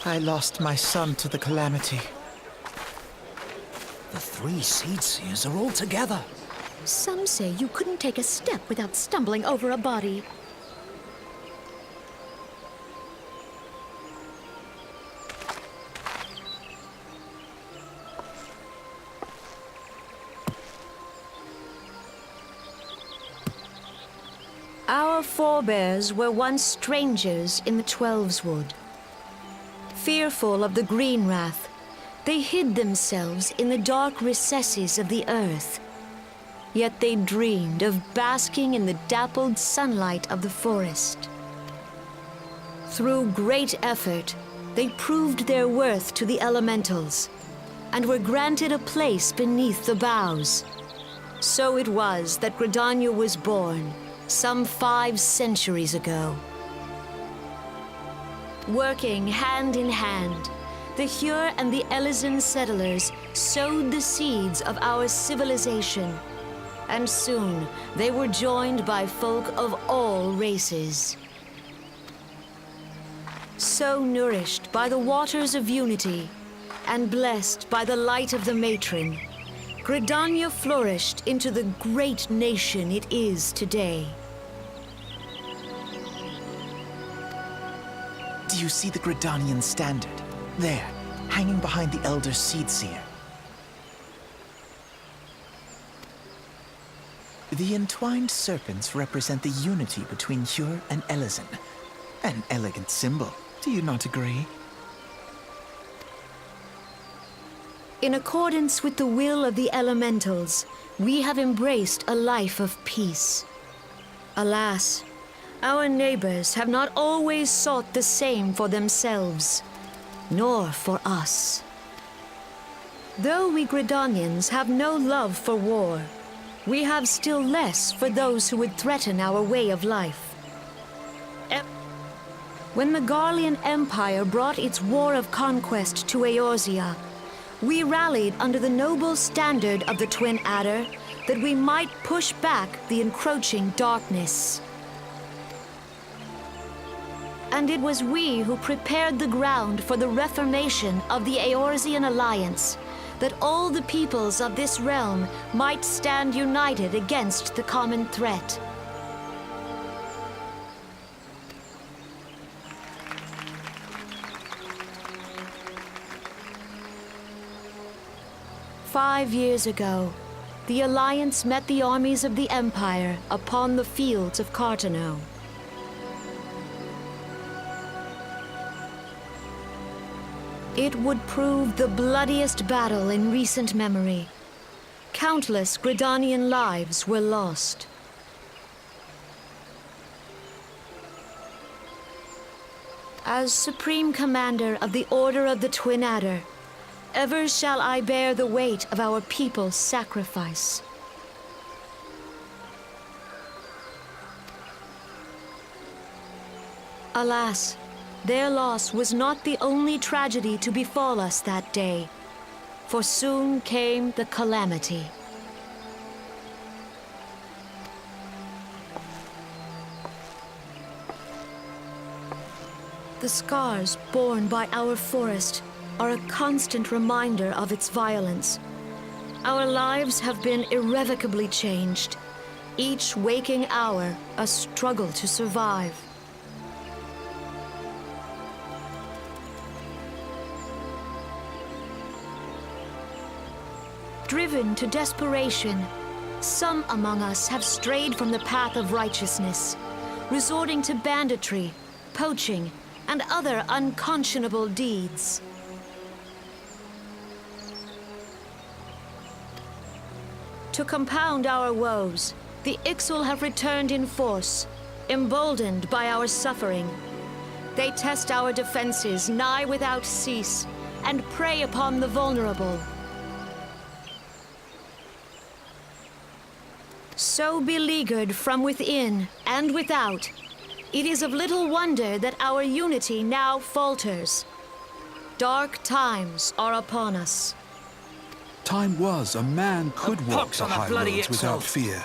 I lost my son to the calamity. The three seed seers are all together. Some say you couldn't take a step without stumbling over a body. Our forebears were once strangers in the Twelveswood. Fearful of the green wrath, they hid themselves in the dark recesses of the earth. Yet they dreamed of basking in the dappled sunlight of the forest. Through great effort, they proved their worth to the elementals, and were granted a place beneath the boughs. So it was that Gridania was born, some 5 centuries ago. Working hand in hand, the Hyur and the Elysian settlers sowed the seeds of our civilization, and soon they were joined by folk of all races. So nourished by the waters of unity, and blessed by the light of the matron, Gridania flourished into the great nation it is today. Do you see the Gridanian standard? There, hanging behind the Elder Seedseer. The entwined serpents represent the unity between Hyur and Elysian. An elegant symbol, do you not agree? In accordance with the will of the elementals, we have embraced a life of peace. Alas, Our neighbors have not always sought the same for themselves, nor for us. Though we Gridanians have no love for war, we have still less for those who would threaten our way of life. When the Garlean Empire brought its war of conquest to Eorzea, we rallied under the noble standard of the Twin Adder that we might push back the encroaching darkness. And it was we who prepared the ground for the reformation of the Eorzean Alliance, that all the peoples of this realm might stand united against the common threat. "5 years ago, the Alliance met the armies of the Empire upon the fields of Cartano. It would prove the bloodiest battle in recent memory. Countless Gridanian lives were lost. As Supreme Commander of the Order of the Twin Adder, ever shall I bear the weight of our people's sacrifice. Alas, their loss was not the only tragedy to befall us that day, for soon came the calamity. The scars borne by our forest are a constant reminder of its violence. Our lives have been irrevocably changed, each waking hour a struggle to survive. Driven to desperation, some among us have strayed from the path of righteousness, resorting to banditry, poaching, and other unconscionable deeds. To compound our woes, the Ixal have returned in force, emboldened by our suffering. They test our defenses nigh without cease, and prey upon the vulnerable. So beleaguered from within and without, it is of little wonder that our unity now falters. Dark times are upon us. Time was a man could walk pox the on the high bloody roads without Ixal. fear.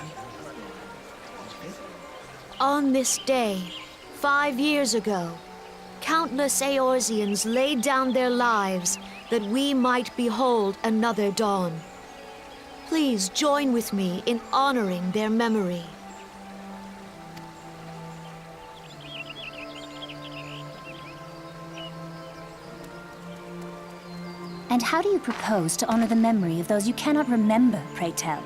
On this day, 5 years ago, countless Eorzeans laid down their lives that we might behold another dawn. Please join with me in honoring their memory. And how do you propose to honor the memory of those you cannot remember, pray tell?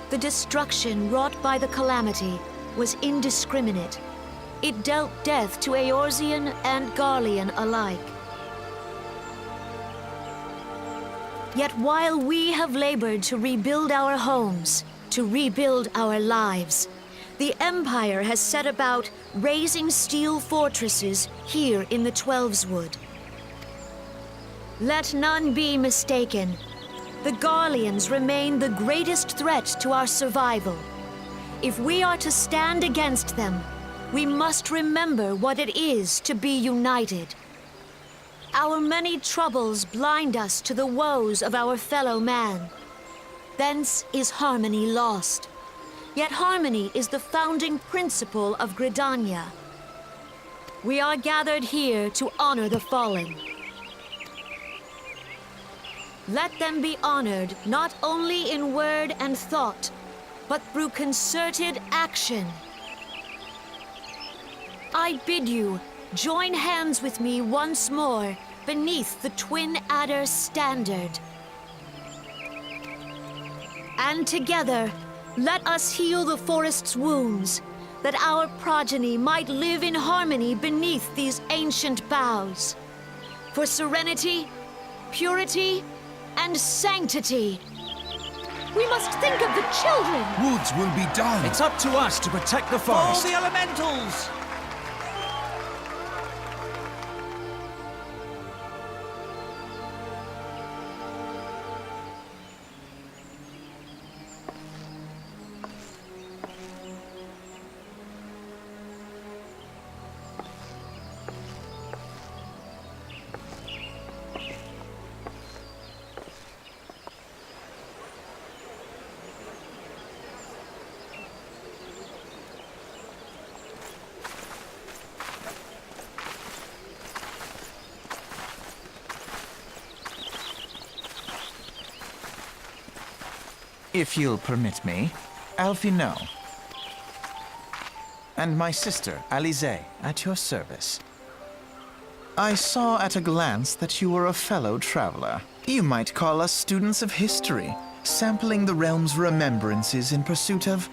The destruction wrought by the calamity was indiscriminate. It dealt death to Eorzean and Garlean alike. Yet while we have labored to rebuild our homes, to rebuild our lives, the Empire has set about raising steel fortresses here in the Twelveswood. Let none be mistaken. The Garleans remain the greatest threat to our survival. If we are to stand against them, we must remember what it is to be united. Our many troubles blind us to the woes of our fellow man. Thence is harmony lost. Yet harmony is the founding principle of Gridania. We are gathered here to honor the fallen. Let them be honored not only in word and thought, but through concerted action. I bid you join hands with me once more beneath the Twin Adder standard. And together, let us heal the forest's wounds, that our progeny might live in harmony beneath these ancient boughs. For serenity, purity, and sanctity. We must think of the children. Woods will be done. It's up to us to protect the All forest. the elementals! If you'll permit me, Alfino. And my sister, Alize, at your service. I saw at a glance that you were a fellow traveler. You might call us students of history, sampling the realm's remembrances in pursuit of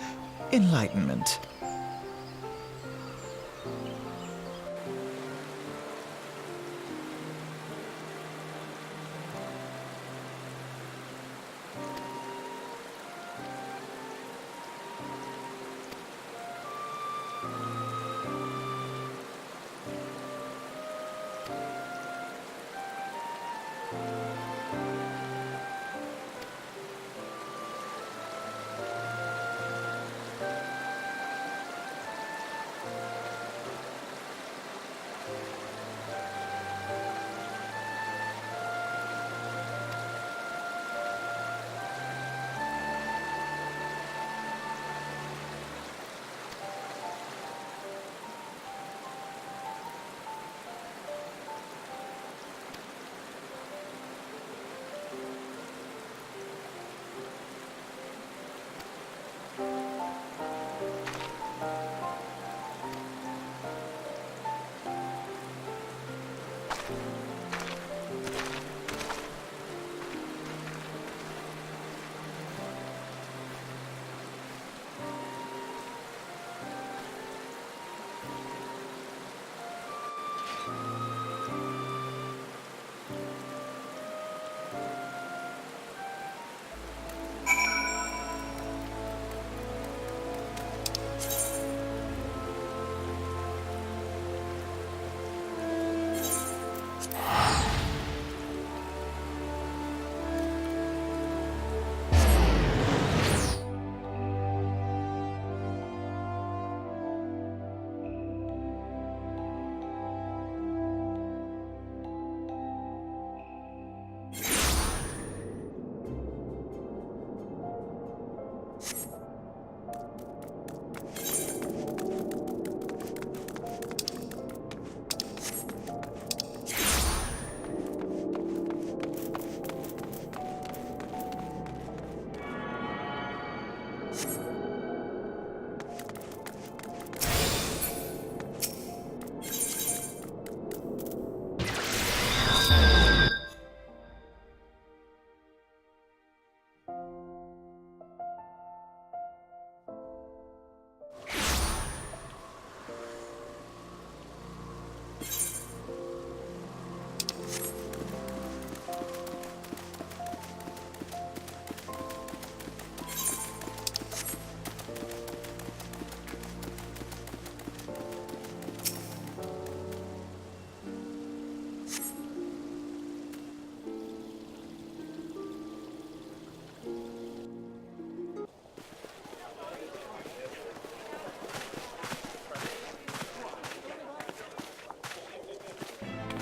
enlightenment.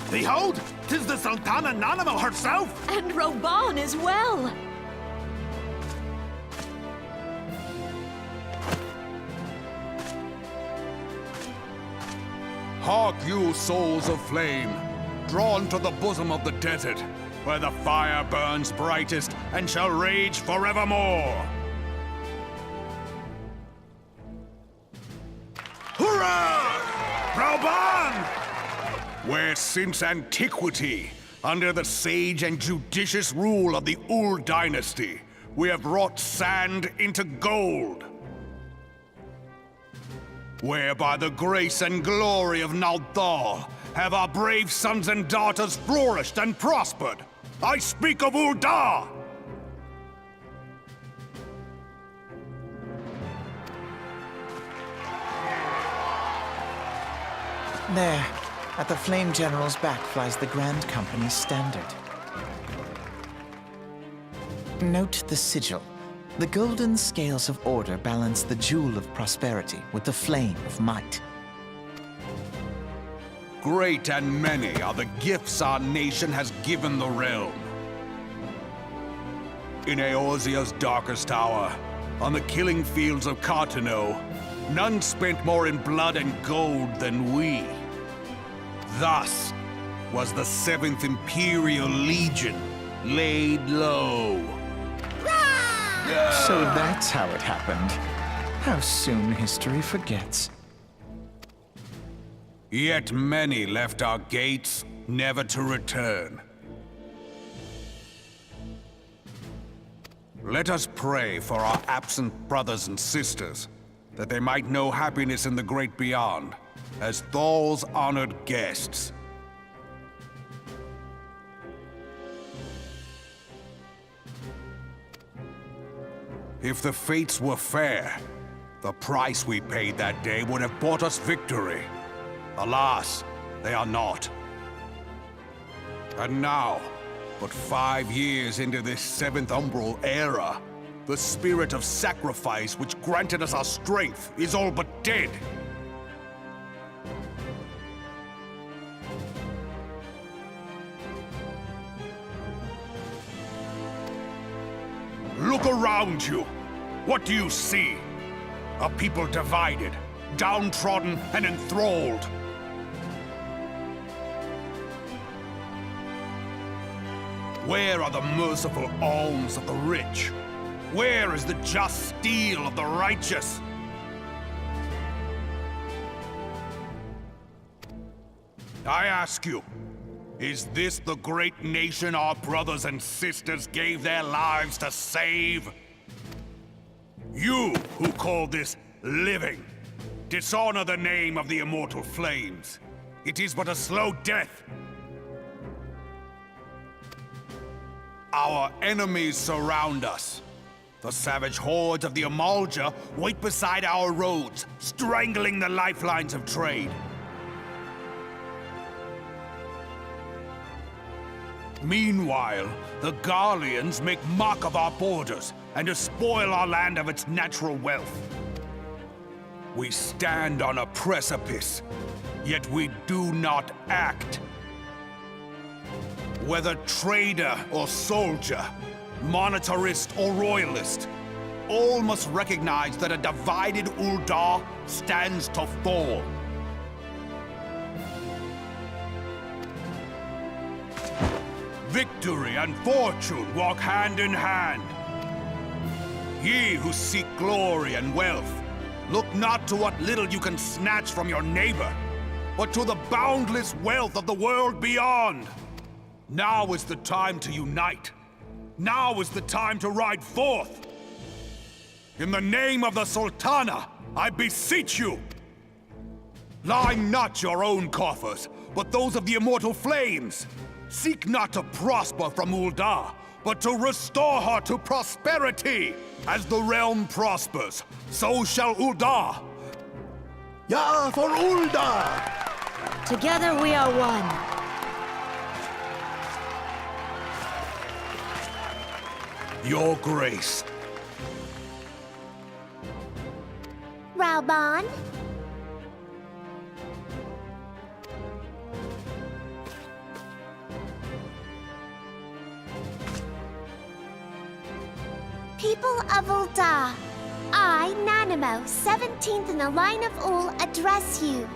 Behold, 'tis the Sultana Nanamo herself! And Roban as well. Hark you, souls of flame, drawn to the bosom of the desert, where the fire burns brightest and shall rage forevermore. Hurrah! Roban! Where since antiquity, under the sage and judicious rule of the Ul dynasty, we have wrought sand into gold. Where by the grace and glory of Nalthal have our brave sons and daughters flourished and prospered. I speak of Uldar! There, at the Flame General's back flies the Grand Company's standard. Note the sigil. The golden scales of order balance the jewel of prosperity with the flame of might. Great and many are the gifts our nation has given the realm. In Eorzea's darkest hour, on the killing fields of Cartano, none spent more in blood and gold than we. Thus was the 7th Imperial Legion laid low. So that's how it happened. How soon history forgets. Yet many left our gates, never to return. Let us pray for our absent brothers and sisters, that they might know happiness in the great beyond, as Thal's honored guests. If the fates were fair, the price we paid that day would have bought us victory. Alas, they are not. And now, but 5 years into this 7th Umbral era, the spirit of sacrifice which granted us our strength is all but dead. Look around you. What do you see? A people divided, downtrodden, and enthralled. Where are the merciful alms of the rich? Where is the just steel of the righteous? I ask you, is this the great nation our brothers and sisters gave their lives to save? You who call this living, dishonor the name of the immortal flames. It is but a slow death. Our enemies surround us. The savage hordes of the Amalja wait beside our roads, strangling the lifelines of trade. Meanwhile, the Garleans make mock of our borders and despoil our land of its natural wealth. We stand on a precipice, yet we do not act. Whether trader or soldier, monetarist or royalist, all must recognize that a divided Uldar stands to fall. Victory and fortune walk hand in hand. Ye who seek glory and wealth, look not to what little you can snatch from your neighbor, but to the boundless wealth of the world beyond. Now is the time to unite. Now is the time to ride forth. In the name of the Sultana, I beseech you. Line not your own coffers, but those of the immortal flames. Seek not to prosper from Uldar, but to restore her to prosperity. As the realm prospers, so shall Uldar. Ja, for Uldar! Together we are one. Your Grace. Raubon? People of Uldar, I, Nanimo, 17th in the line of Ul, address you.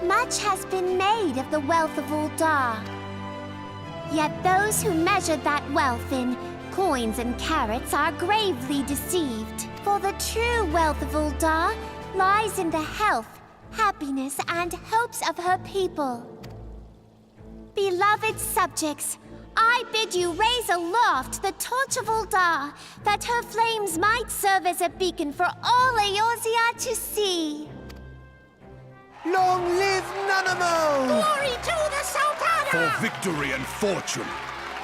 Much has been made of the wealth of Uldar. Yet those who measured that wealth in coins and carats are gravely deceived. For the true wealth of Uldar lies in the health, happiness, and hopes of her people. Beloved subjects, I bid you raise aloft the torch of Uldar, that her flames might serve as a beacon for all Eorzea to see. Long live Nanamo! Glory to the Sultana! For victory and fortune,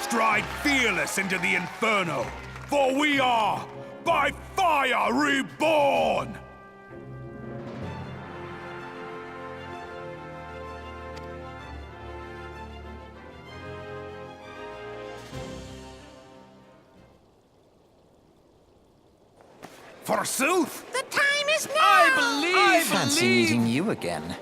stride fearless into the inferno, for we are, by fire, reborn! Forsooth! The time is now! I fancy meeting you again.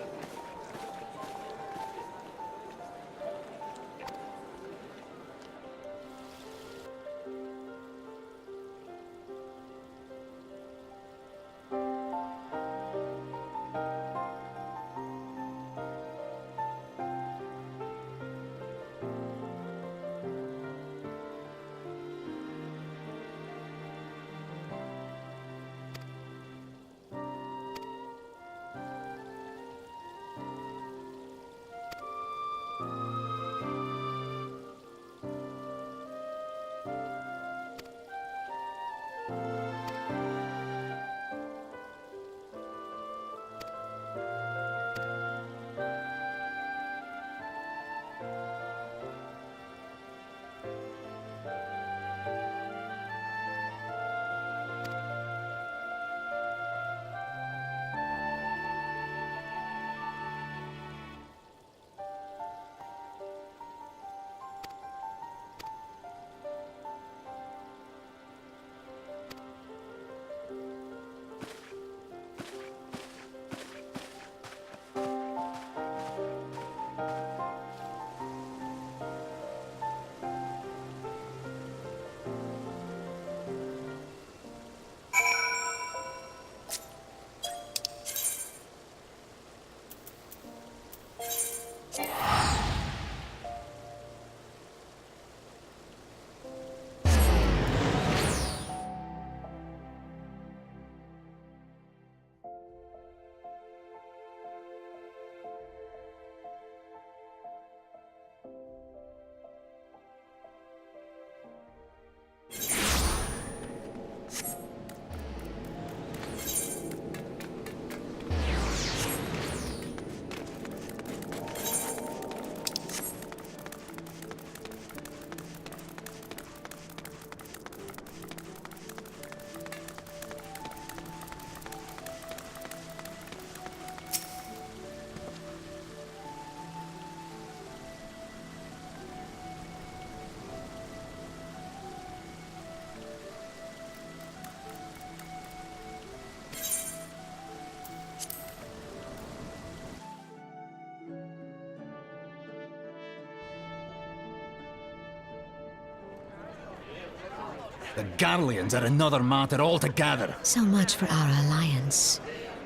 The Garleans are another matter altogether. So much for our alliance.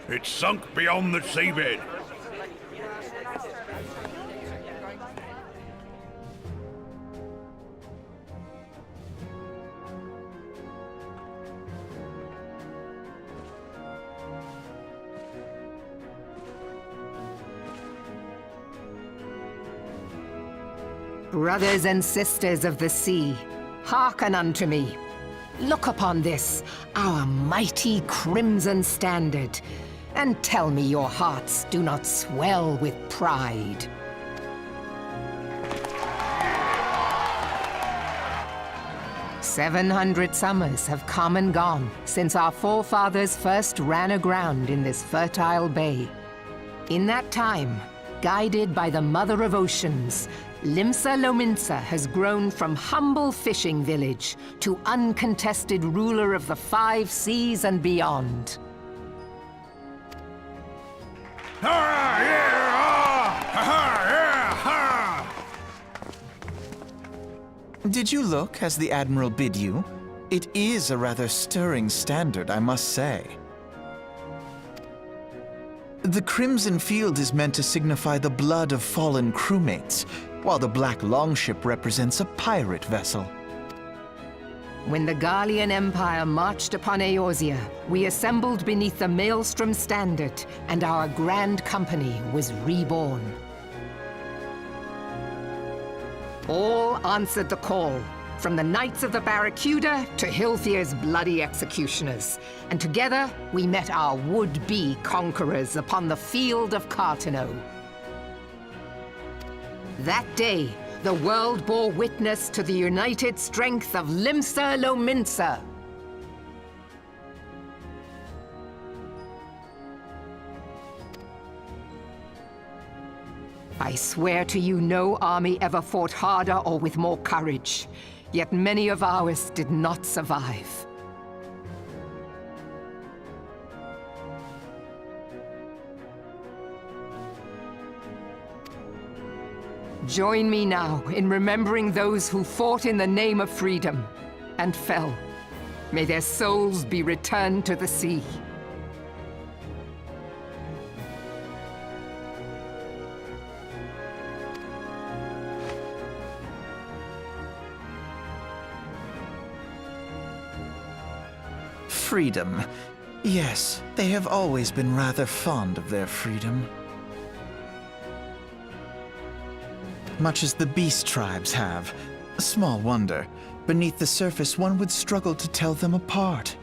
It's sunk beyond the seabed. Brothers and sisters of the sea, hearken unto me. Look upon this, our mighty crimson standard, and tell me your hearts do not swell with pride. "700 summers have come and gone since our forefathers first ran aground in this fertile bay. In that time, guided by the Mother of Oceans, Limsa Lominsa has grown from humble fishing village to uncontested ruler of the 5 seas and beyond. Did you look as the Admiral bid you? It is a rather stirring standard, I must say. The crimson field is meant to signify the blood of fallen crewmates, while the black longship represents a pirate vessel. When the Garlean Empire marched upon Eorzea, we assembled beneath the Maelstrom standard, and our grand company was reborn. All answered the call, from the Knights of the Barracuda to Hilfir's bloody executioners. And together, we met our would-be conquerors upon the field of Cartano. That day, the world bore witness to the united strength of Limsa Lominsa. I swear to you, no army ever fought harder or with more courage. Yet many of ours did not survive. Join me now in remembering those who fought in the name of freedom and fell. May their souls be returned to the sea. Freedom. Yes, they have always been rather fond of their freedom. Much as the beast tribes have. Small wonder. Beneath the surface, one would struggle to tell them apart.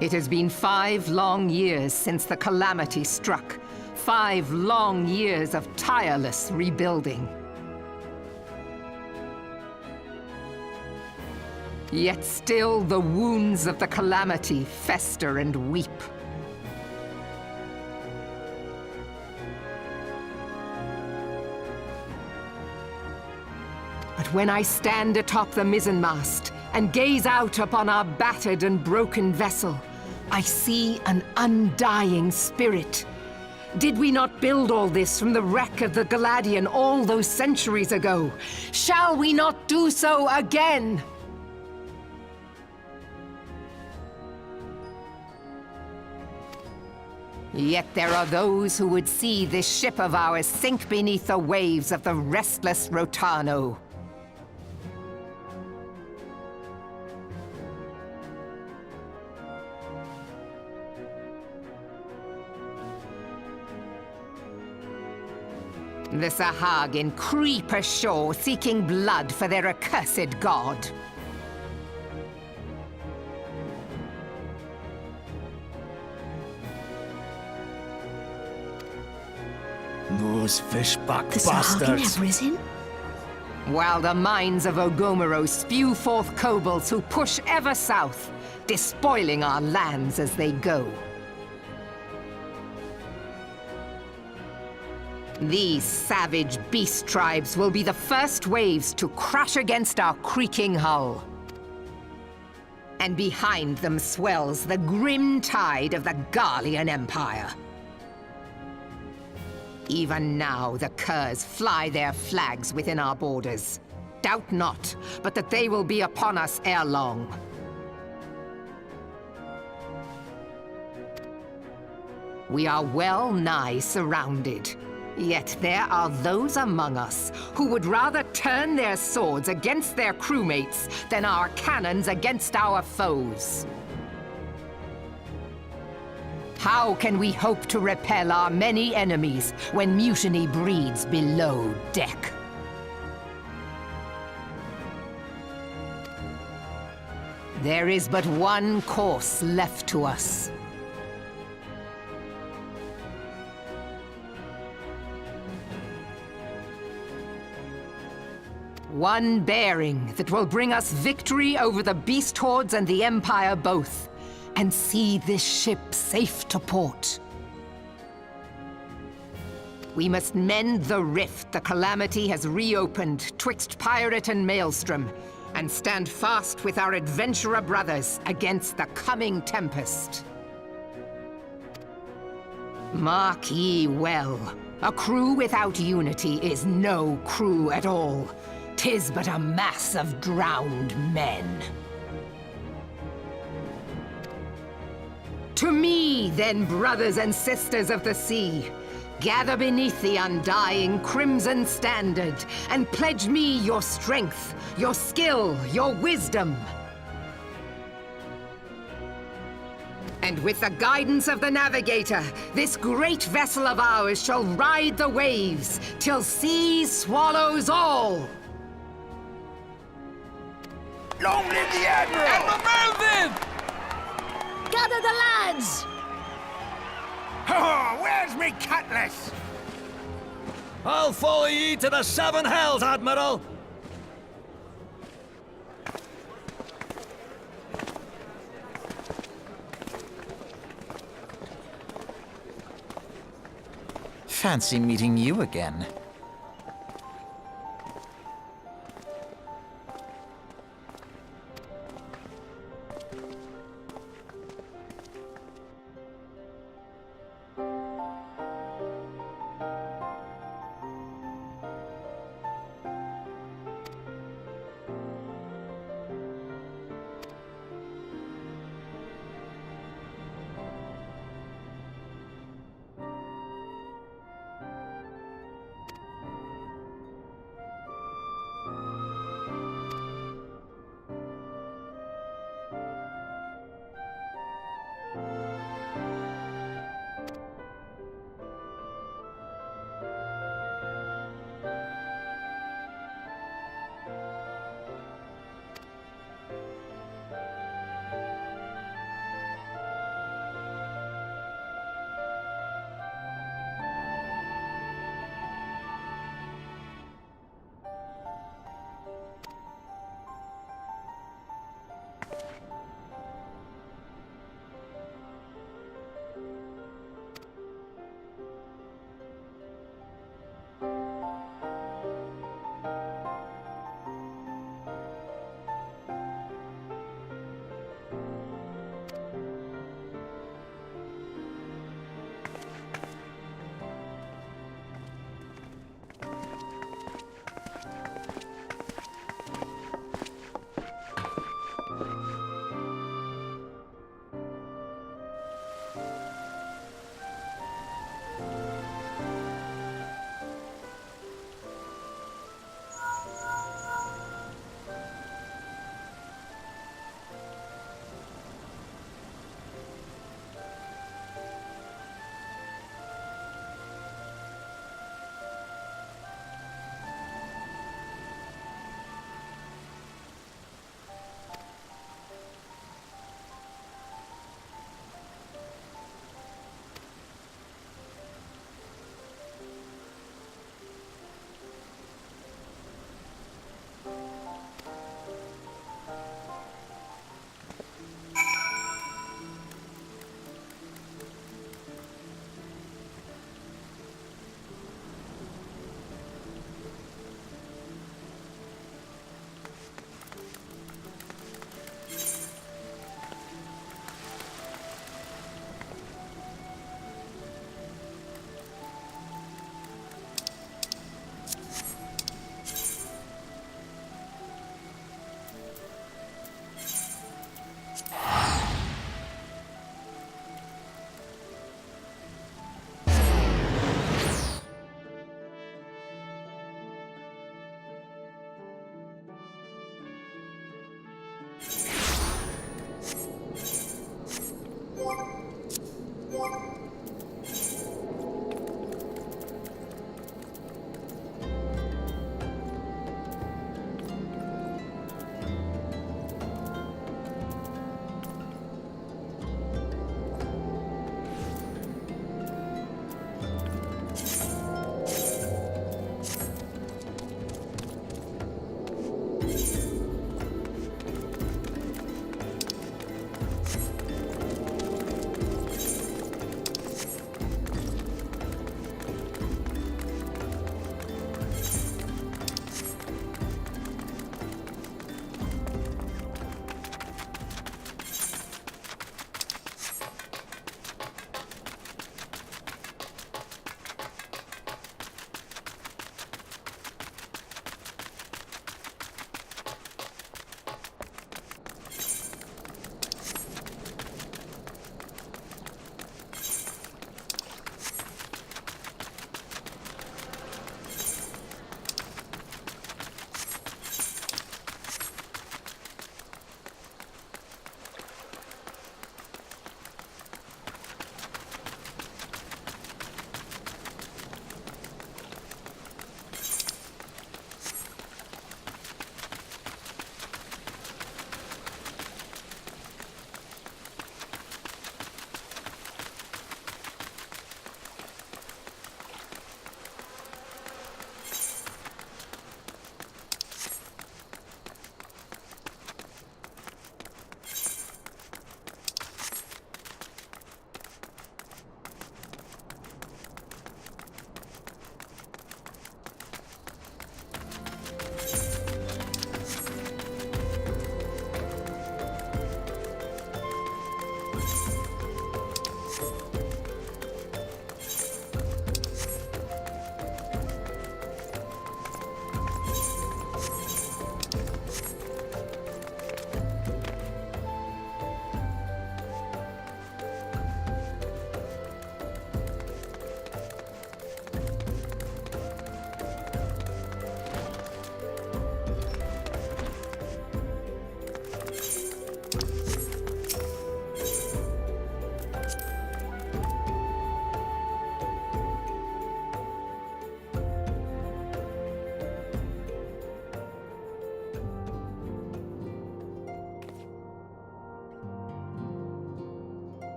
It has been 5 long years since the calamity struck. 5 long years of tireless rebuilding. Yet still the wounds of the calamity fester and weep. But when I stand atop the mizzenmast and gaze out upon our battered and broken vessel, I see an undying spirit. Did we not build all this from the wreck of the Galadian all those centuries ago? Shall we not do so again? Yet there are those who would see this ship of ours sink beneath the waves of the restless Rotano. The Sahagin creep ashore seeking blood for their accursed god. Those fishback The Sahagin bastards. have risen? While the mines of Ogomoro spew forth kobolds who push ever south, despoiling our lands as they go. These savage beast tribes will be the first waves to crash against our creaking hull. And behind them swells the grim tide of the Garlean Empire. Even now, the curs fly their flags within our borders. Doubt not, but that they will be upon us ere long. We are well nigh surrounded. Yet there are those among us who would rather turn their swords against their crewmates than our cannons against our foes. How can we hope to repel our many enemies when mutiny breeds below deck? There is but one course left to us. One bearing that will bring us victory over the beast hordes and the Empire both, and see this ship safe to port. We must mend the rift the calamity has reopened twixt pirate and maelstrom, and stand fast with our adventurer brothers against the coming tempest. Mark ye well, a crew without unity is no crew at all. 'Tis but a mass of drowned men. To me, then, brothers and sisters of the sea, Gather beneath the undying crimson standard and pledge me your strength, your skill, your wisdom. And with the guidance of the navigator, this great vessel of ours shall ride the waves till sea swallows all. Long live the Admiral! Gather the lads! Oh, where's me cutlass? I'll follow ye to the seven hells, Admiral! Fancy meeting you again.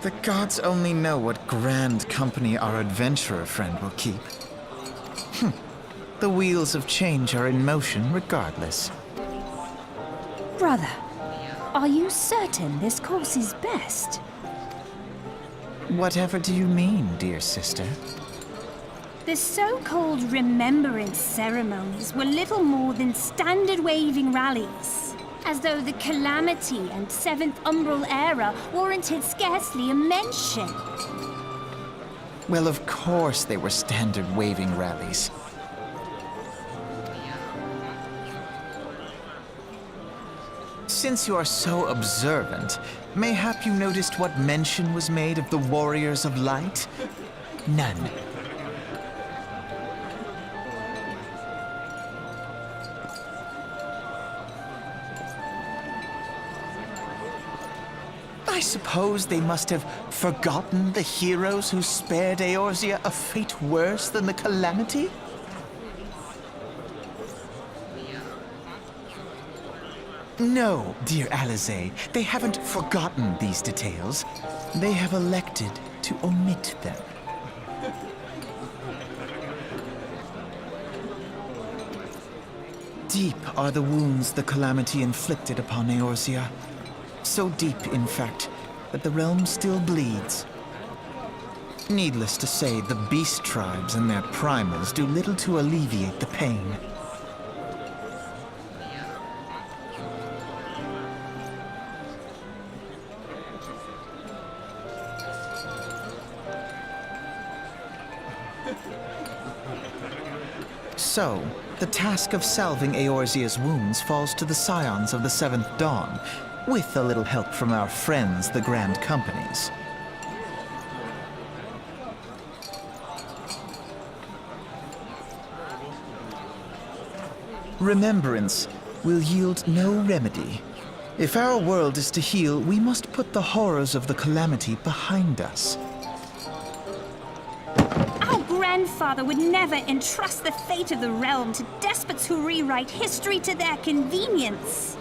The gods only know what grand company our adventurer friend will keep. The wheels of change are in motion regardless. Brother, are you certain this course is best? Whatever do you mean, dear sister? The so-called remembrance ceremonies were little more than standard waving rallies, as though the Calamity and Seventh Umbral era warranted scarcely a mention. Well, of course they were standard waving rallies. Since you are so observant, mayhap you noticed what mention was made of the Warriors of Light? None. I suppose they must have forgotten the heroes who spared Eorzea a fate worse than the Calamity? No, dear Alize, they haven't forgotten these details. They have elected to omit them. Deep are the wounds the Calamity inflicted upon Eorzea. So deep, in fact, that the realm still bleeds. Needless to say, the beast tribes and their primals do little to alleviate the pain. So, the task of salving Eorzea's wounds falls to the scions of the Seventh Dawn, with a little help from our friends, the Grand Companies. Remembrance will yield no remedy. If our world is to heal, we must put the horrors of the Calamity behind us. Our grandfather would never entrust the fate of the realm to despots who rewrite history to their convenience.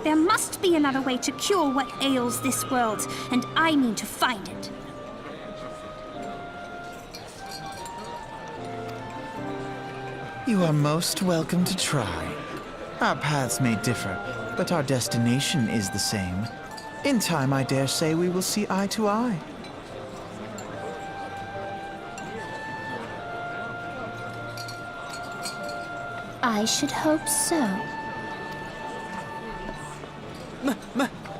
There must be another way to cure what ails this world, and I mean to find it. You are most welcome to try. Our paths may differ, but our destination is the same. In time, I dare say, we will see eye to eye. I should hope so.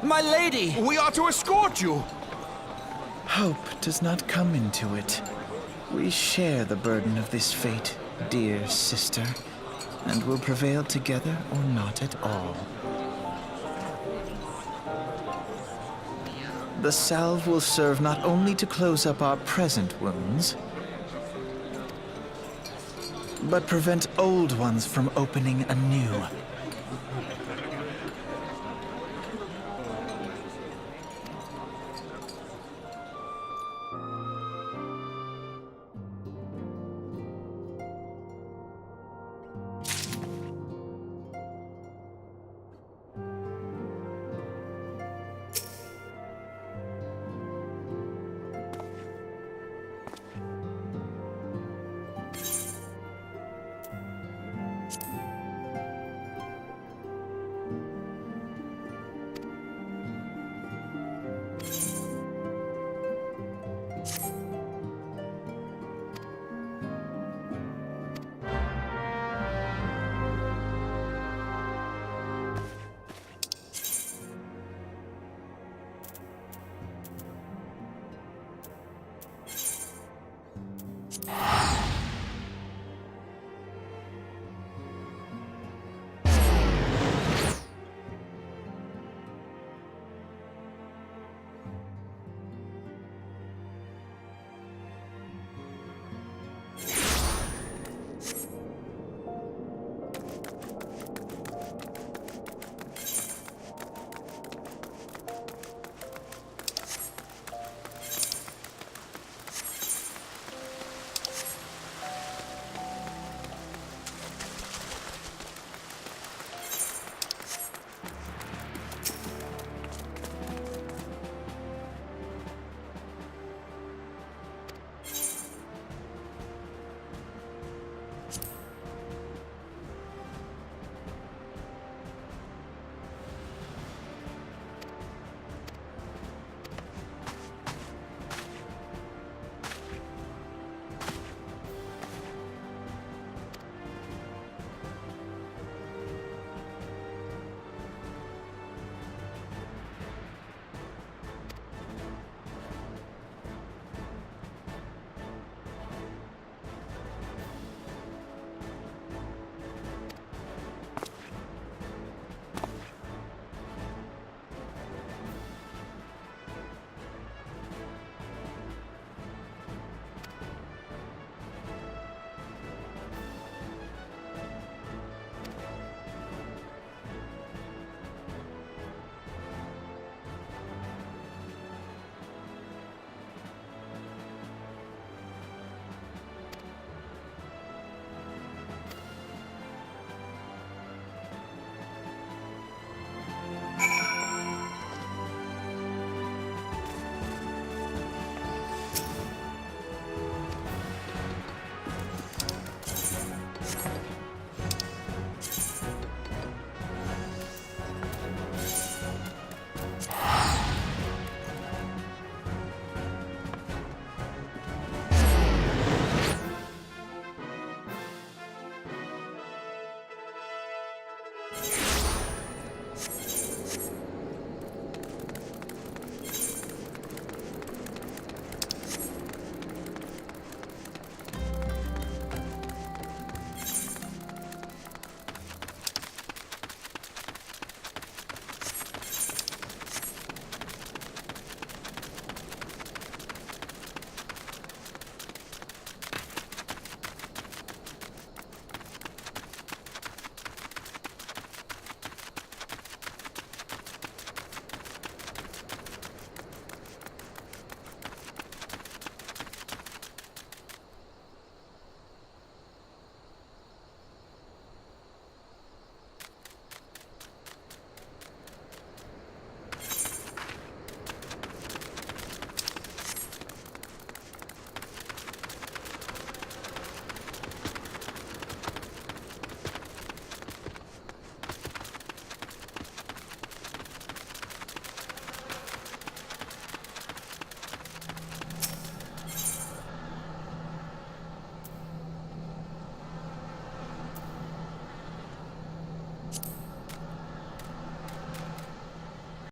My lady! We are to escort you. Hope does not come into it. We share the burden of this fate, dear sister, and will prevail together or not at all. The salve will serve not only to close up our present wounds, but prevent old ones from opening anew.